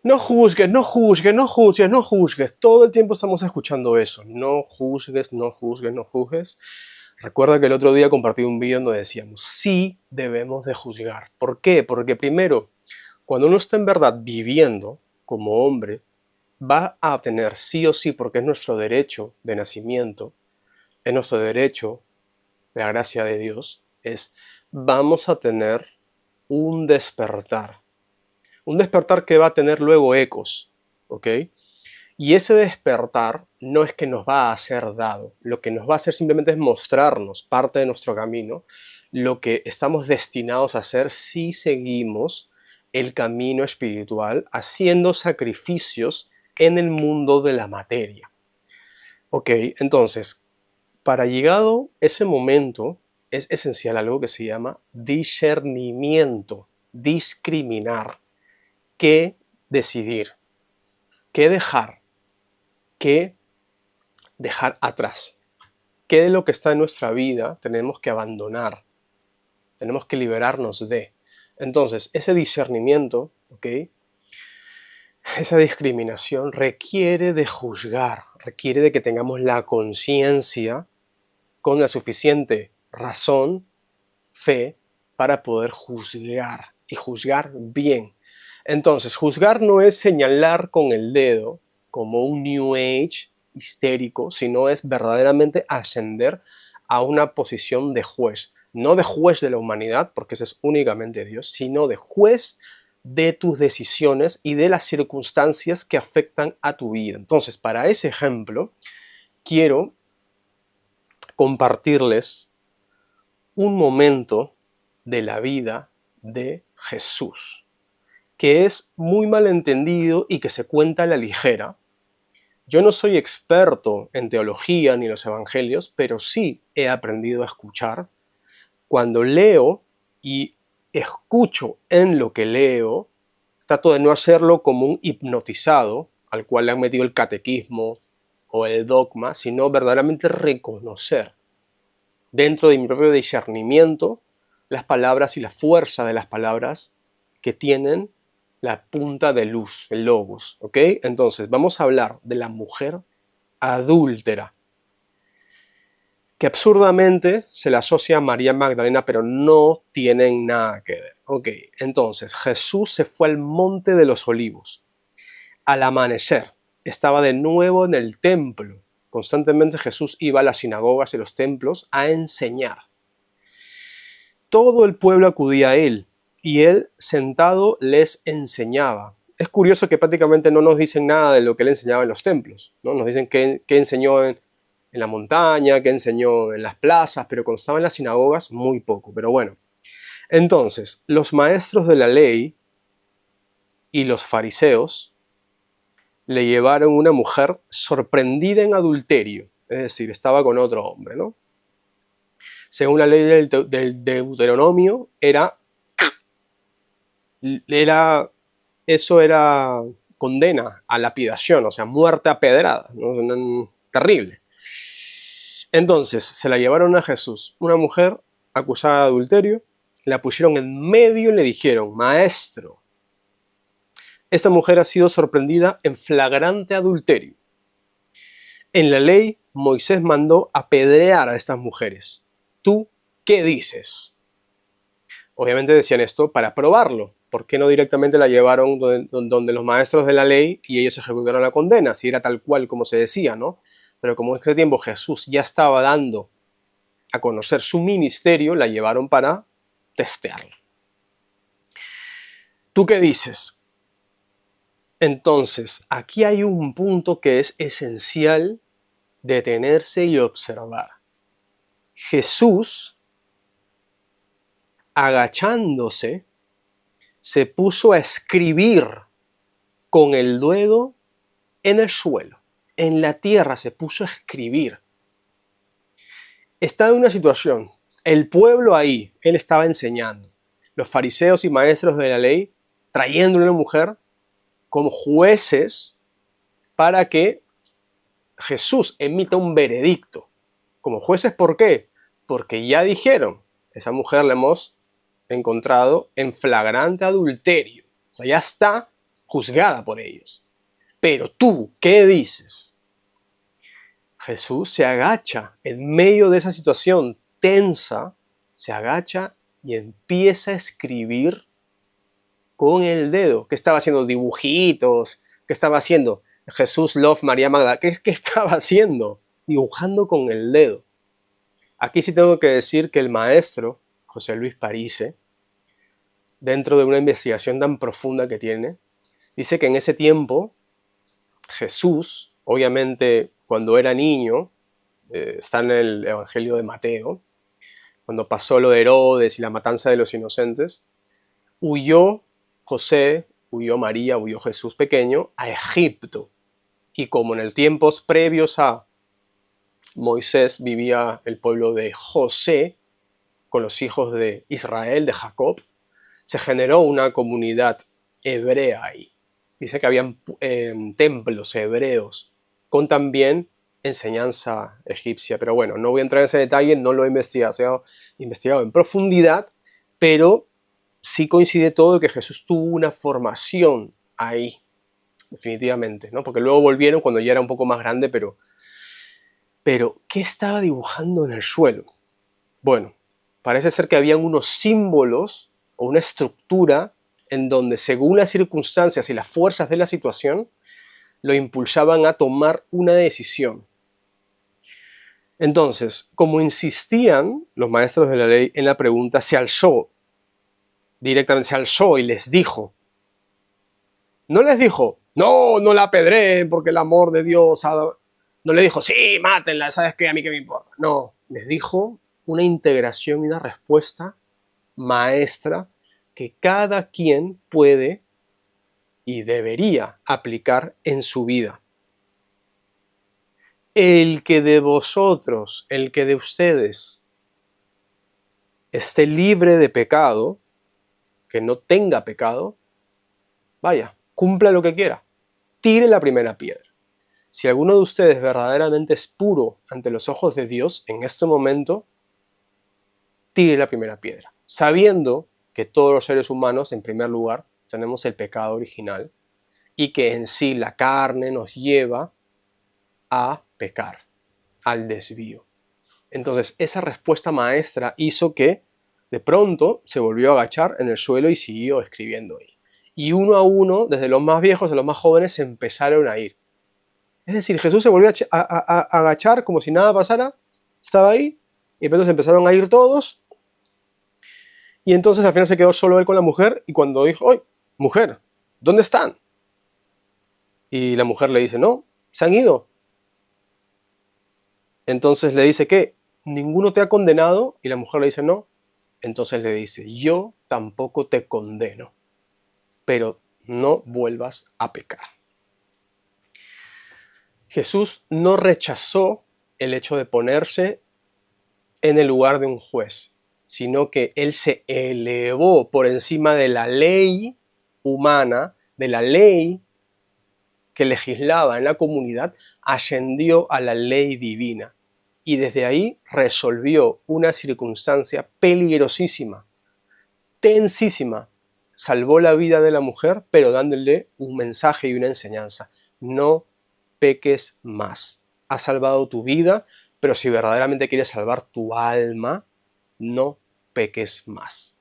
No juzgues, no juzgues, no juzgues, no juzgues. Todo el tiempo estamos escuchando eso. No juzgues, no juzgues, no juzgues. Recuerda que el otro día compartí un vídeo donde decíamos, sí debemos de juzgar. ¿Por qué? Porque primero, cuando uno está en verdad viviendo como hombre, va a tener sí o sí, porque es nuestro derecho de nacimiento, es nuestro derecho de la gracia de Dios, vamos a tener un despertar. Un despertar que va a tener luego ecos, ¿ok? Y ese despertar no es que nos va a ser dado, lo que nos va a hacer simplemente es mostrarnos parte de nuestro camino, lo que estamos destinados a hacer si seguimos el camino espiritual, haciendo sacrificios en el mundo de la materia. Ok, entonces, para llegado ese momento, es esencial algo que se llama discernimiento, discriminar, qué decidir, qué dejar atrás, qué de lo que está en nuestra vida tenemos que abandonar, tenemos que liberarnos de. Entonces, ese discernimiento, ¿ok? Esa discriminación requiere de juzgar, requiere de que tengamos la conciencia con la suficiente razón, fe, para poder juzgar y juzgar bien. Entonces, juzgar no es señalar con el dedo como un New Age histérico, sino es verdaderamente ascender a una posición de juez. No de juez de la humanidad, porque ese es únicamente Dios, sino de juez de tus decisiones y de las circunstancias que afectan a tu vida. Entonces, para ese ejemplo, quiero compartirles un momento de la vida de Jesús, que es muy mal entendido y que se cuenta a la ligera. Yo no soy experto en teología ni en los evangelios, pero sí he aprendido a escuchar. Cuando leo y escucho en lo que leo, trato de no hacerlo como un hipnotizado al cual le han metido el catequismo o el dogma, sino verdaderamente reconocer dentro de mi propio discernimiento las palabras y la fuerza de las palabras que tienen la punta de luz, el logos, ¿ok? Entonces, vamos a hablar de la mujer adúltera, que absurdamente se le asocia a María Magdalena, pero no tienen nada que ver. Ok, entonces Jesús se fue al monte de los olivos. Al amanecer, estaba de nuevo en el templo. Constantemente Jesús iba a las sinagogas y los templos a enseñar. Todo el pueblo acudía a él, y él sentado les enseñaba. Es curioso que prácticamente no nos dicen nada de lo que él enseñaba en los templos, ¿no? Nos dicen qué enseñó en la montaña, qué enseñó en las plazas, pero cuando estaba en las sinagogas, muy poco. Pero bueno, entonces, los maestros de la ley y los fariseos le llevaron una mujer sorprendida en adulterio, es decir, estaba con otro hombre, ¿no? Según la ley del Deuteronomio, eso era condena a lapidación, o sea, muerte a pedrada, ¿no? Terrible. Entonces, se la llevaron a Jesús, una mujer acusada de adulterio, la pusieron en medio y le dijeron, maestro, esta mujer ha sido sorprendida en flagrante adulterio. En la ley, Moisés mandó apedrear a estas mujeres. ¿Tú qué dices? Obviamente decían esto para probarlo. ¿Por qué no directamente la llevaron donde los maestros de la ley y ellos ejecutaron la condena? Si era tal cual como se decía, ¿no? Pero como en ese tiempo Jesús ya estaba dando a conocer su ministerio, la llevaron para testearlo. ¿Tú qué dices? Entonces, aquí hay un punto que es esencial detenerse y observar. Jesús, agachándose, se puso a escribir con el dedo en el suelo, en la tierra se puso a escribir. Estaba en una situación, el pueblo ahí, él estaba enseñando, los fariseos y maestros de la ley trayéndole a una mujer como jueces para que Jesús emita un veredicto. Como jueces, ¿por qué? Porque ya dijeron, esa mujer la hemos encontrado en flagrante adulterio. O sea, ya está juzgada por ellos. Pero tú, ¿qué dices? Jesús se agacha en medio de esa situación tensa, se agacha y empieza a escribir con el dedo. ¿Qué estaba haciendo? Dibujitos. ¿Qué estaba haciendo? Jesús Love María Magdalena. ¿Qué estaba haciendo? Dibujando con el dedo. Aquí sí tengo que decir que el maestro, José Luis Parise, dentro de una investigación tan profunda que tiene, dice que en ese tiempo Jesús, obviamente cuando era niño, está en el Evangelio de Mateo, cuando pasó lo de Herodes y la matanza de los inocentes, huyó José, huyó María, huyó Jesús pequeño a Egipto. Y como en el tiempos previos a Moisés vivía el pueblo de José con los hijos de Israel, de Jacob, se generó una comunidad hebrea ahí. Dice que habían templos hebreos con también enseñanza egipcia. Pero bueno, no voy a entrar en ese detalle, no lo he investigado en profundidad, pero sí coincide todo que Jesús tuvo una formación ahí, definitivamente, ¿no? Porque luego volvieron cuando ya era un poco más grande, pero ¿qué estaba dibujando en el suelo? Bueno, parece ser que habían unos símbolos o una estructura en donde, según las circunstancias y las fuerzas de la situación, lo impulsaban a tomar una decisión. Entonces, como insistían los maestros de la ley en la pregunta, directamente se alzó y les dijo, no les dijo, no la apedreen porque el amor de Dios ha... No le dijo, sí, mátenla, ¿sabes qué? A mí qué me importa. No, les dijo una integración y una respuesta maestra que cada quien puede y debería aplicar en su vida. El que de vosotros, el que de ustedes esté libre de pecado, que no tenga pecado, vaya, cumpla lo que quiera, tire la primera piedra. Si alguno de ustedes verdaderamente es puro ante los ojos de Dios en este momento, tire la primera piedra, sabiendo que todos los seres humanos, en primer lugar, tenemos el pecado original y que en sí la carne nos lleva a pecar, al desvío. Entonces, esa respuesta maestra hizo que de pronto se volvió a agachar en el suelo y siguió escribiendo ahí. Y uno a uno, desde los más viejos a los más jóvenes, se empezaron a ir. Es decir, Jesús se volvió a agachar como si nada pasara, estaba ahí, y entonces empezaron a ir todos, y entonces al final se quedó solo él con la mujer, y cuando dijo, ¡oye, mujer, ¿dónde están? Y la mujer le dice, no, se han ido. Entonces le dice, ¿qué? ¿Ninguno te ha condenado? Y la mujer le dice, no. Entonces le dice, yo tampoco te condeno, pero no vuelvas a pecar. Jesús no rechazó el hecho de ponerse en el lugar de un juez, sino que él se elevó por encima de la ley humana, de la ley que legislaba en la comunidad, ascendió a la ley divina. Y desde ahí resolvió una circunstancia peligrosísima, tensísima. Salvó la vida de la mujer, pero dándole un mensaje y una enseñanza. No peques más. Has salvado tu vida, pero si verdaderamente quieres salvar tu alma, no peques más.